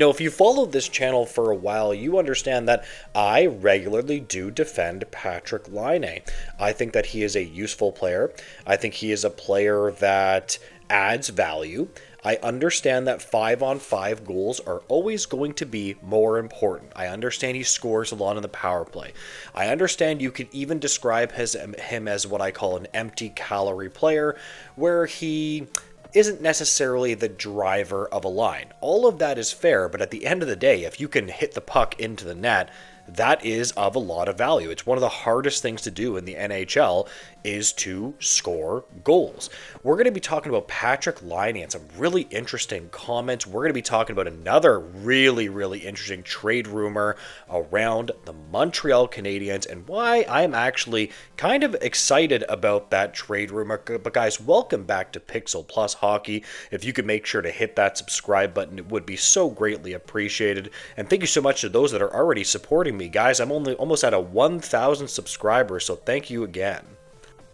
If you followed this channel for a while, you understand that I regularly do defend Patrik Laine. I think that he is a useful player. I think he is a player that adds value. I understand that 5-on-5 goals are always going to be more important. I understand he scores a lot in the power play. I understand you could even describe him as what I call an empty calorie player, where he isn't necessarily the driver of a line. All of that is fair, but at the end of the day, if you can hit the puck into the net, that is of a lot of value. It's one of the hardest things to do in the NHL is to score goals. We're going to be talking about Patrik Laine and some really interesting comments. We're going to be talking about another really, really interesting trade rumor around the Montreal Canadiens and why I'm actually kind of excited about that trade rumor. But guys, welcome back to Pixel Plus Hockey. If you could make sure to hit that subscribe button, it would be so greatly appreciated. And thank you so much to those that are already supporting me, guys. I'm almost at a 1,000 subscribers, so thank you again.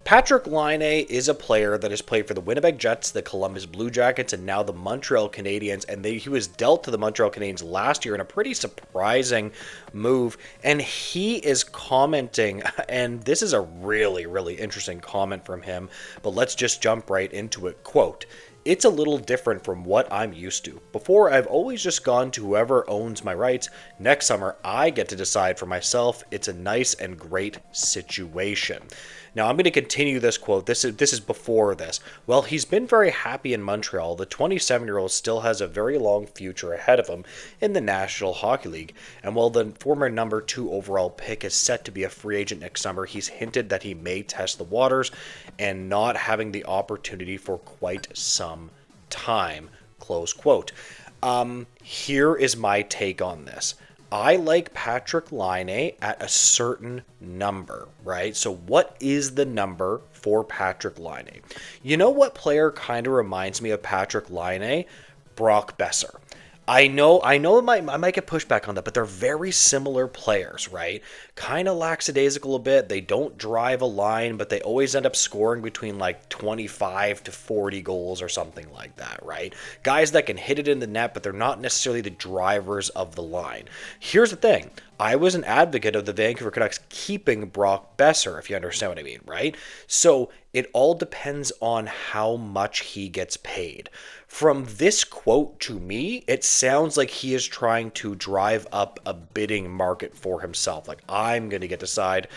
Patrik Laine is a player that has played for the Winnipeg Jets, the Columbus Blue Jackets, and now the Montreal Canadiens. And he was dealt to the Montreal Canadiens last year in a pretty surprising move. And he is commenting, and this is a really, really interesting comment from him, but let's just jump right into it. Quote, "It's a little different from what I'm used to. Before, I've always just gone to whoever owns my rights. Next summer, I get to decide for myself. It's a nice and great situation." Now, I'm going to continue this quote. This is before this. "Well, he's been very happy in Montreal. The 27-year-old still has a very long future ahead of him in the National Hockey League. And while the former number 2 overall pick is set to be a free agent next summer, he's hinted that he may test the waters and not having the opportunity for quite some time." Close quote. Here is my take on this. I like Patrik Laine at a certain number, right? So what is the number for Patrik Laine? You know what player kind of reminds me of Patrik Laine? Brock Besser. I know I might get pushback on that, but they're very similar players, right? Kind of lackadaisical a bit. They don't drive a line, but they always end up scoring between like 25 to 40 goals or something like that, right? Guys that can hit it in the net, but they're not necessarily the drivers of the line. Here's the thing. I was an advocate of the Vancouver Canucks keeping Brock Besser, if you understand what I mean, right? So it all depends on how much he gets paid. From this quote to me, it sounds like he is trying to drive up a bidding market for himself. Like, I'm going to get to decide,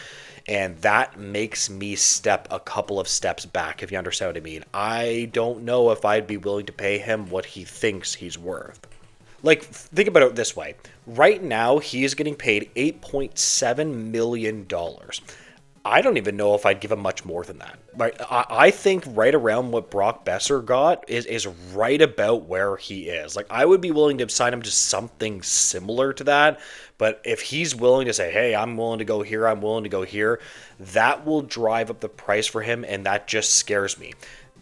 and that makes me step a couple of steps back, if you understand what I mean. I don't know if I'd be willing to pay him what he thinks he's worth. Like, think about it this way. Right now, he is getting paid $8.7 million. I don't even know if I'd give him much more than that. Right? I think right around what Brock Besser got is right about where he is. Like, I would be willing to sign him to something similar to that. But if he's willing to say, hey, I'm willing to go here, I'm willing to go here, that will drive up the price for him, and that just scares me.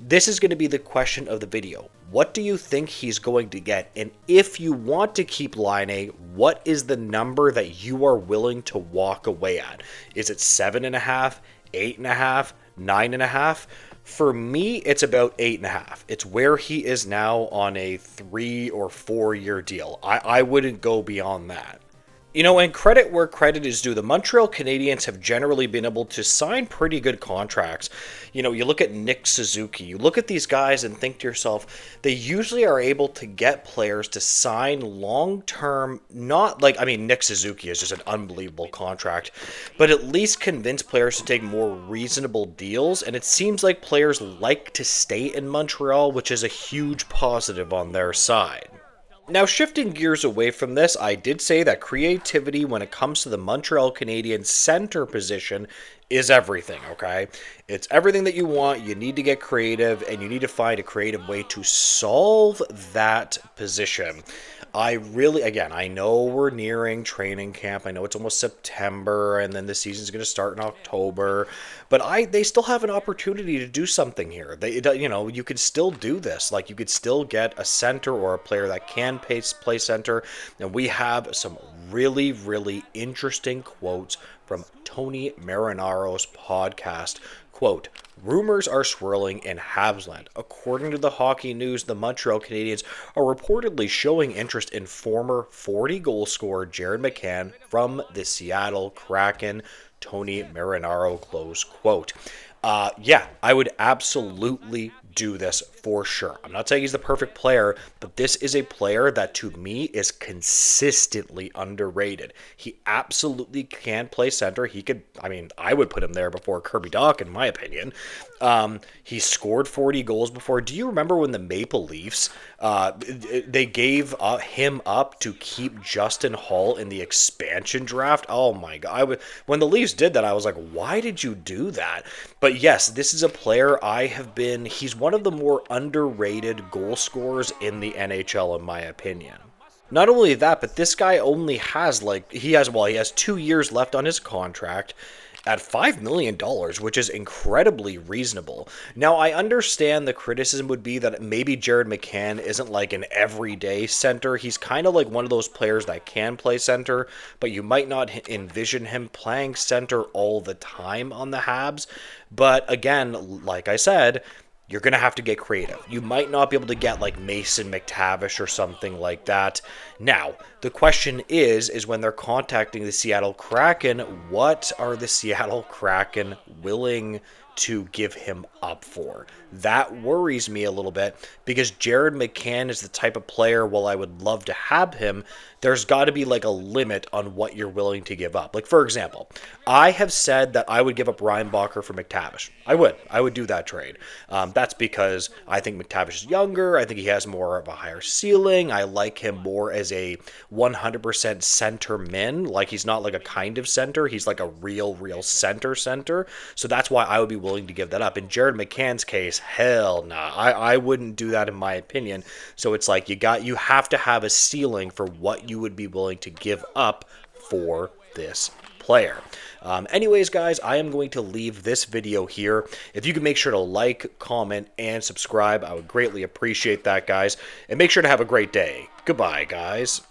This is going to be the question of the video. What do you think he's going to get? And if you want to keep Laine, what is the number that you are willing to walk away at? Is it 7.5, 8.5, 9.5? For me, it's about 8.5. It's where he is now on a 3 or 4 year deal. I wouldn't go beyond that. And credit where credit is due. The Montreal Canadiens have generally been able to sign pretty good contracts. You look at Nick Suzuki. You look at these guys and think to yourself, they usually are able to get players to sign long-term, Nick Suzuki is just an unbelievable contract, but at least convince players to take more reasonable deals, and it seems like players like to stay in Montreal, which is a huge positive on their side. Now, shifting gears away from this, I did say that creativity when it comes to the Montreal Canadiens center position is everything, okay? It's everything that you want. You need to get creative, and you need to find a creative way to solve that position. I know we're nearing training camp. I know it's almost September, and then the season's going to start in October. But they still have an opportunity to do something here. You could still do this. Like, you could still get a center or a player that can play center. And we have some really, really interesting quotes from Tony Marinaro's podcast. Quote, rumors are swirling in Habsland. According to the Hockey News, the Montreal Canadiens are reportedly showing interest in former 40-goal scorer Jared McCann from the Seattle Kraken, Tony Marinaro, close quote. Yeah, I would absolutely do this for sure. I'm not saying he's the perfect player, but this is a player that to me is consistently underrated. He absolutely can play center. He could, I mean, I would put him there before Kirby Dach, in my opinion. He scored 40 goals before. Do you remember when the Maple Leafs, they gave him up to keep Justin Holl in the expansion draft? Oh my God. When the Leafs did that, I was like, why did you do that? But yes, this is a player he's one of the more underrated goal scorers in the NHL, in my opinion. Not only that, but this guy only has he has 2 years left on his contract at $5 million, which is incredibly reasonable. Now, I understand the criticism would be that maybe Jared McCann isn't like an everyday center. He's kind of like one of those players that can play center, but you might not envision him playing center all the time on the Habs. But again, like I said, you're going to have to get creative. You might not be able to get like Mason McTavish or something like that. Now, the question is when they're contacting the Seattle Kraken, what are the Seattle Kraken willing to give him up for? That worries me a little bit because Jared McCann is the type of player, while I would love to have him, there's got to be like a limit on what you're willing to give up. Like, for example, I have said that I would give up Reinbacher for McTavish. I would do that trade. That's because I think McTavish is younger. I think he has more of a higher ceiling. I like him more as a 100% center min. Like, he's not like a kind of center. He's like a real center. So that's why I would be willing to give that up. In Jared McCann's case, hell nah. I wouldn't do that in my opinion. So it's like you have to have a ceiling for what you would be willing to give up for this player. Anyways, guys, I am going to leave this video here. If you can make sure to like, comment, and subscribe, I would greatly appreciate that, guys. And make sure to have a great day. Goodbye, guys.